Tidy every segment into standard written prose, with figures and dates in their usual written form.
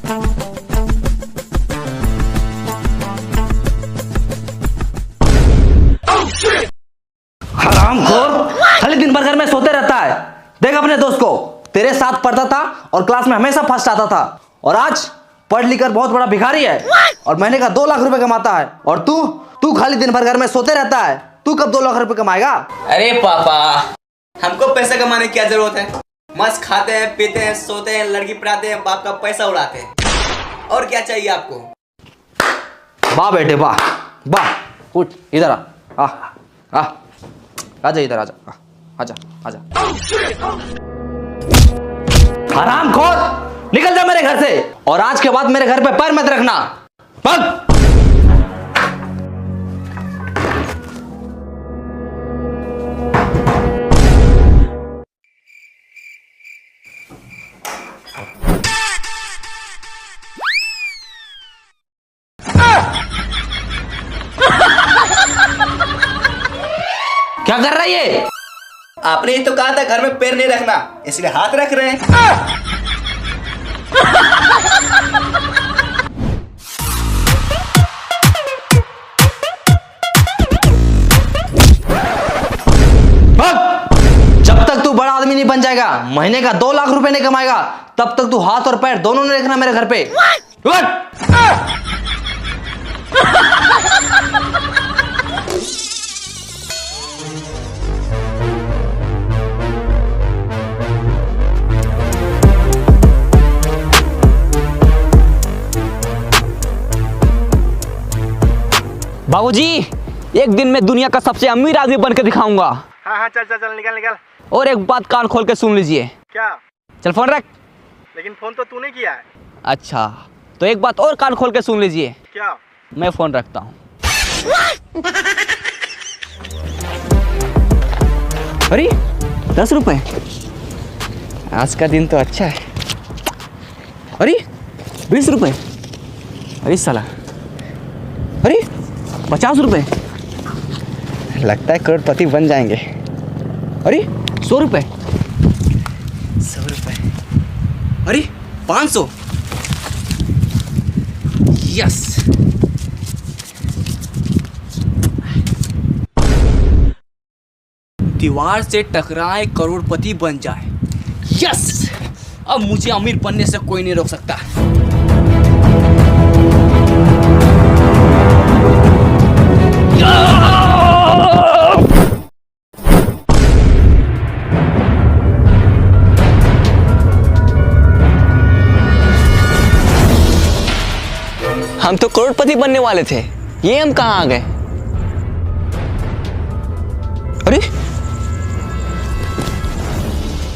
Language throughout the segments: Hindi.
हरामखोर, खाली दिन भर घर में सोते रहता है। देख अपने दोस्त को, तेरे साथ पढ़ता था और क्लास में हमेशा फर्स्ट आता था, और आज पढ़ लिख कर बहुत बड़ा भिखारी है और महीने का 2 लाख रुपए कमाता है। और तू खाली दिन भर घर में सोते रहता है। तू कब 2 लाख रुपए कमाएगा? अरे पापा, हमको पैसा कमाने की क्या जरूरत है? मस्त खाते हैं, पीते हैं, सोते हैं, लड़की पढ़ाते हैं, बाप का पैसा उड़ाते हैं। और क्या चाहिए आपको? वाह बेटे वाह वाह। उठ इधर आ आजा इधर, आजा। हरामखोर, निकल जा मेरे घर से, और आज के बाद मेरे घर पे पैर मत रखना। भाग। क्या कर रहा है ये? आपने ही तो कहा था घर में पैर नहीं रखना, इसलिए हाथ रख रहे हैं। जब तक तू बड़ा आदमी नहीं बन जाएगा, महीने का 2 लाख रुपए नहीं कमाएगा, तब तक तू हाथ और पैर दोनों नहीं रखना मेरे घर पे। बाबूजी, एक दिन मैं दुनिया का सबसे अमीर आदमी बनकर दिखाऊंगा। हाँ चल निकल। और एक बात कान खोल के सुन लीजिए। क्या? चल फोन रख। लेकिन फोन तो तूने किया है। अच्छा, तो एक बात और कान खोल के सुन लीजिए। क्या? मैं फोन रखता हूँ। अरे 10 रुपए, आज का दिन तो अच्छा है। अरे 20 रुपए, अरे साला, अरे 50 रुपए, लगता है करोड़पति बन जाएंगे। अरे 100 रुपए, 100 रुपए, अरे 500, यस। दीवार से टकराए करोड़पति बन जाए, यस। अब मुझे अमीर बनने से कोई नहीं रोक सकता। हम तो करोड़पति बनने वाले थे, ये हम कहाँ आ गए? अरे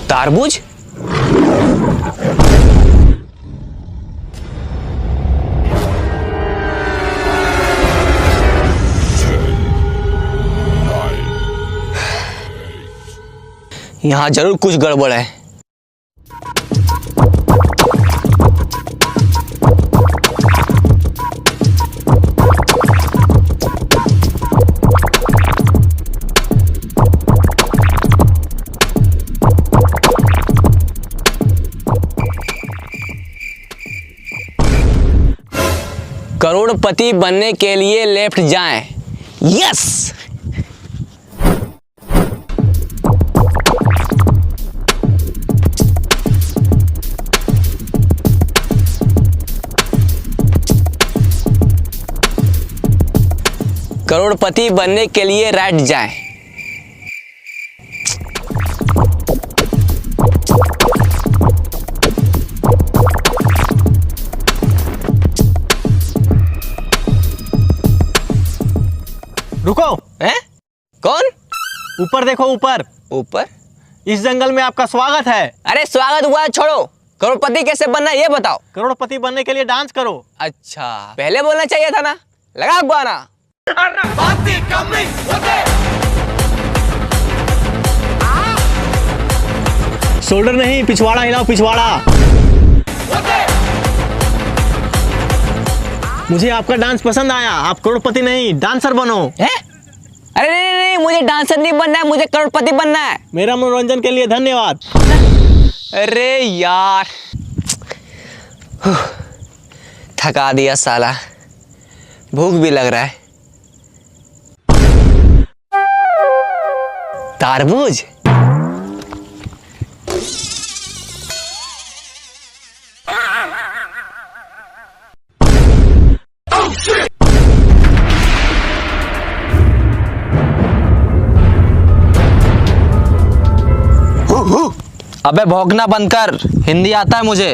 तारबूज, यहाँ जरूर कुछ गड़बड़ है। करोड़पति बनने के लिए लेफ्ट जाएं, यस। करोड़पति बनने के लिए राइट जाएं। रुको। हैं? कौन? ऊपर देखो, ऊपर। ऊपर? इस जंगल में आपका स्वागत है। अरे स्वागत हुआ छोड़ो, करोड़पति कैसे बनना है ये बताओ। करोड़पति बनने के लिए डांस करो। अच्छा, पहले बोलना चाहिए था ना। लगा गाना। शोल्डर नहीं, पिछवाड़ा हिलाओ, पिछवाड़ा। मुझे आपका डांस पसंद आया। आप करोड़पति नहीं, डांसर बनो। है? अरे नहीं, मुझे डांसर नहीं बनना है, मुझे करोड़पति बनना है। मेरा मनोरंजन के लिए धन्यवाद। अरे यार, थका दिया साला, भूख भी लग रहा है। तरबूज? अबे भौंकना बंद कर, हिंदी आता है मुझे।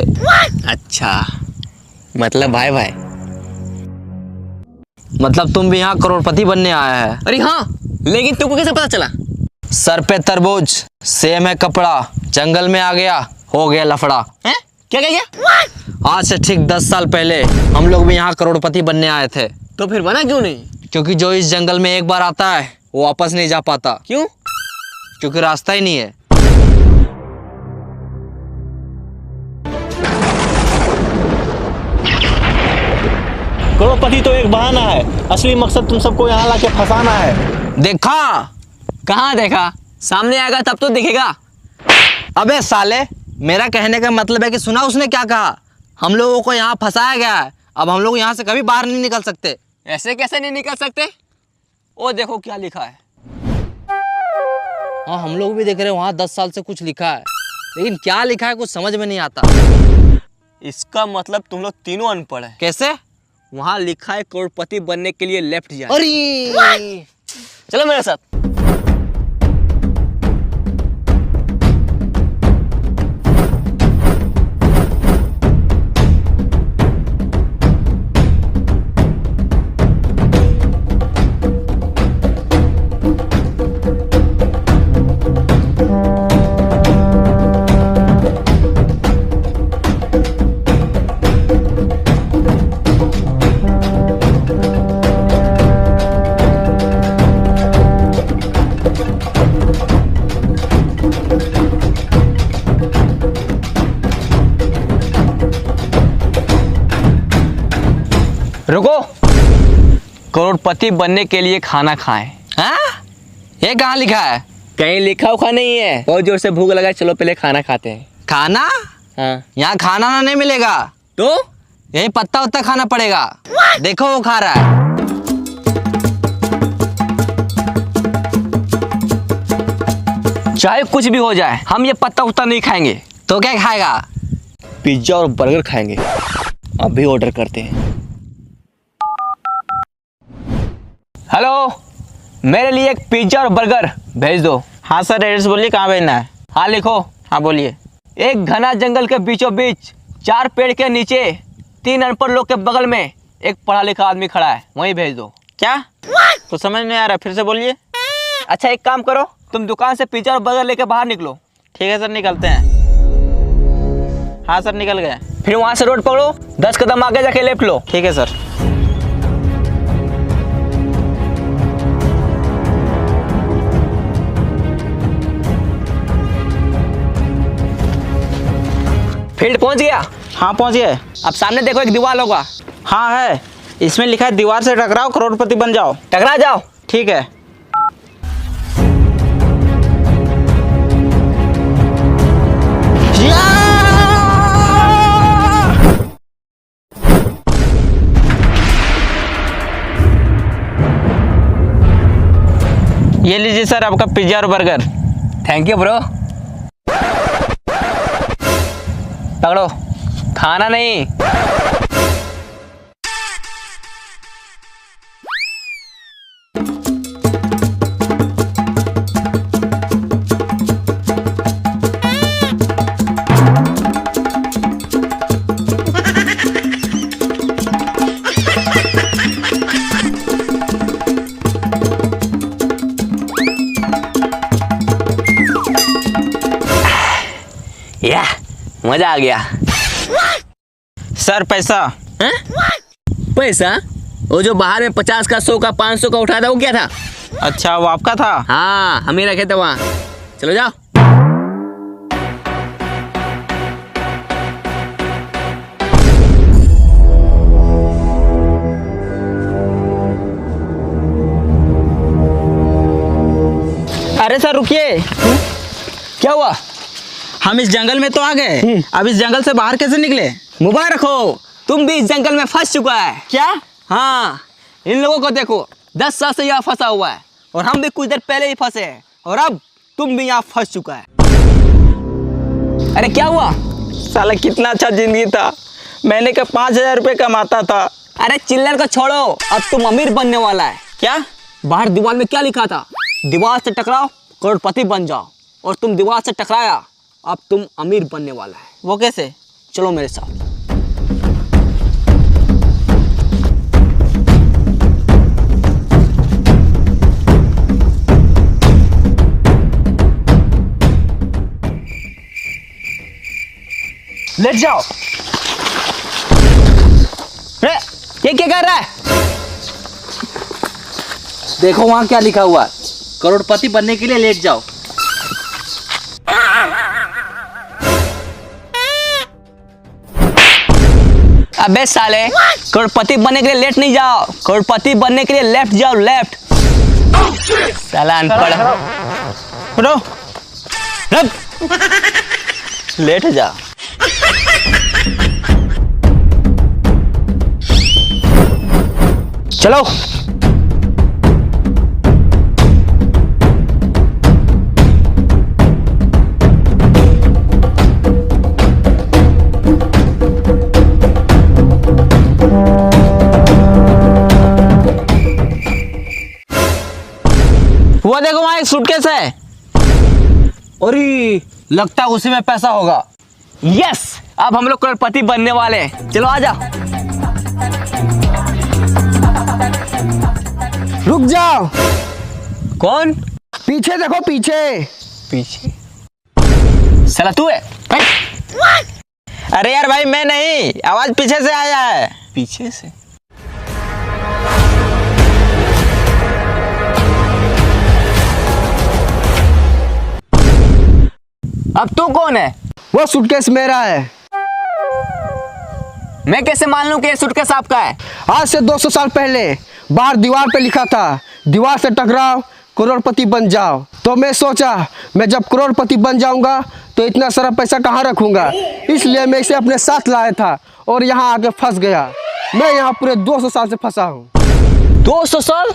अच्छा, मतलब भाई भाई। मतलब तुम भी यहाँ करोड़पति बनने आया है? अरे हाँ, लेकिन तुमको कैसे पता चला? सर पे तरबूज, सेम है कपड़ा, जंगल में आ गया, हो गया लफड़ा। हैं? क्या क्या क्या? आज से ठीक 10 साल पहले हम लोग भी यहाँ करोड़पति बनने आए थे। तो फिर बना क्यों नहीं? क्योंकि जो इस जंगल में एक बार आता है वो वापस नहीं जा पाता। क्यों? क्योंकि रास्ता ही नहीं है। करोड़पति तो एक बहाना है, असली मकसद तुम सबको यहाँ लाके फंसाना है। देखा? कहाँ देखा? सामने आएगा तब तो दिखेगा। अबे साले, मेरा कहने का मतलब है कि सुना उसने क्या कहा? हम लोगों को यहाँ फंसाया गया है, अब हम लोग यहाँ से कभी बाहर नहीं निकल सकते। ऐसे कैसे नहीं निकल सकते? ओ देखो क्या लिखा है। हाँ, हम लोग भी देख रहे हैं वहाँ 10 साल से कुछ लिखा है, लेकिन क्या लिखा है कुछ समझ में नहीं आता। इसका मतलब तुम लोग तीनों अनपढ़ है। कैसे? वहाँ लिखा है करोड़पति बनने के लिए लेफ्ट जाए। अरे चलो मेरे साथ। रुको, करोड़पति बनने के लिए खाना खाएं। हाँ? ये कहाँ लिखा है? कहीं लिखा उखा नहीं है। बहुत जोर से भूख लगा है, चलो पहले खाना खाते हैं। खाना? हाँ। यहाँ खाना ना नहीं मिलेगा, तो यही पत्ता उत्ता खाना पड़ेगा। देखो वो खा रहा है। चाहे कुछ भी हो जाए, हम ये पत्ता उत्ता नहीं खाएंगे। तो क्या खाएगा? पिज्जा और बर्गर खाएंगे। अभी ऑर्डर करते हैं। हेलो, मेरे लिए एक पिज्जा और बर्गर भेज दो। हाँ सर, एड्रेस बोलिए, कहाँ भेजना है? हाँ लिखो। हाँ बोलिए। एक घना जंगल के बीचों बीच 4 पेड़ के नीचे 3 अनपढ़ लोग के बगल में एक पढ़ा लिखा आदमी खड़ा है, वहीं भेज दो। क्या? तो समझ नहीं आ रहा, फिर से बोलिए। अच्छा एक काम करो, तुम दुकान से पिज्जा और बर्गर लेके बाहर निकलो। ठीक है सर, निकलते हैं। हाँ सर, निकल गए। फिर वहां से रोड पकड़ो, 10 कदम आगे जाके लेफ्ट लो। ठीक है सर। फील्ड पहुंच गया? हाँ पहुँच गए। अब सामने देखो एक दीवार होगा। हाँ है, इसमें लिखा है दीवार से टकराओ करोड़पति बन जाओ। टकरा जाओ। ठीक है। ये लीजिए सर आपका पिज्जा और बर्गर। Thank you bro. पकड़ो, खाना नहीं। या मजा आ गया। सर पैसा। हैं? पैसा? वो जो बाहर में 50 का, 100 का, 500 का उठाया था, वो क्या था? अच्छा, वो आपका था? हाँ, हम ही रखे थे वहाँ। चलो जाओ। अरे सर रुकिए। क्या हुआ? हम इस जंगल में तो आ गए, अब इस जंगल से बाहर कैसे निकले? मोबाइल रखो, तुम भी इस जंगल में फंस चुका है। क्या? हाँ, इन लोगों को देखो, 10 साल से यहाँ फंसा हुआ है और हम भी कुछ देर पहले ही फंसे हैं और अब तुम भी यहाँ फंस चुका है। अरे क्या हुआ? साला कितना अच्छा जिंदगी था, मैंने का 5,000 रुपये कमाता था। अरे चिल्लर को छोड़ो, अब तुम अमीर बनने वाला है। क्या? बाहर दीवार में क्या लिखा था? दीवार से टकराओ, करोड़पति बन जाओ। और तुम दीवार से टकराया, अब तुम अमीर बनने वाला है। वो कैसे? चलो मेरे साथ। लेट जाओ। अरे ये क्या कर रहा है? देखो वहां क्या लिखा हुआ है, करोड़पति बनने के लिए लेट जाओ। अबे साले, करोड़पति बनने के लिए लेट नहीं जाओ, करोड़पति बनने के लिए लेफ्ट जाओ, लेफ्ट। साला अनपढ़। उठो, लेट जा। चलो। वो देखो वहाँ एक सूटकेस है। अरे लगता है उसी में पैसा होगा। यस, अब हम लोग करोड़पति बनने वाले हैं। चलो आजा। रुक जाओ। कौन? पीछे देखो, पीछे। पीछे? साला तू है? अरे यार भाई मैं नहीं, आवाज पीछे से आया है। पीछे से? अब तू कौन है? वो सूटकेस मेरा है। मैं कैसे मान लूं कि ये सूटकेस आपका है? आज से 200 साल पहले बाहर दीवार पे लिखा था, दीवार से टकराओ, करोड़पति बन जाओ। तो मैं सोचा, मैं जब करोड़पति बन जाऊंगा तो इतना सारा पैसा कहाँ रखूंगा, इसलिए मैं इसे अपने साथ लाया था और यहाँ आके फंस गया। मैं यहाँ पूरे 200 साल से फंसा हूँ। 200 साल?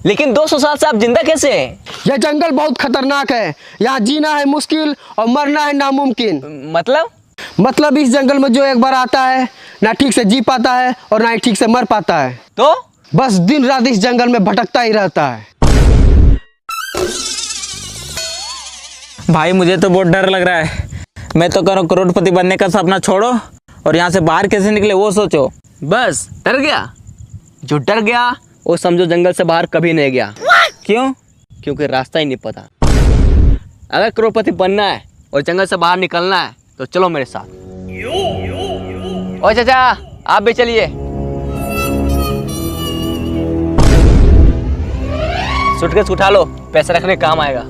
लेकिन 200 साल से आप जिंदा कैसे हैं? यह जंगल बहुत खतरनाक है, यहाँ जीना है मुश्किल और मरना है नामुमकिन। मतलब इस जंगल में जो एक बार आता है, ना ठीक से जी पाता है और ना ही ठीक से मर पाता है। तो बस दिन रात इस जंगल में भटकता ही रहता है। भाई मुझे तो बहुत डर लग रहा है। मैं तो करो करोड़पति बनने का सपना छोड़ो और यहाँ से बाहर कैसे निकले वो सोचो। बस डर गया? जो डर गया वो समझो जंगल से बाहर कभी नहीं गया। क्यों? क्योंकि रास्ता ही नहीं पता। अगर करोड़पति बनना है और जंगल से बाहर निकलना है तो चलो मेरे साथ। ओ चाचा, आप भी चलिए। सूटकेस उठा लो, पैसा रखने काम आएगा।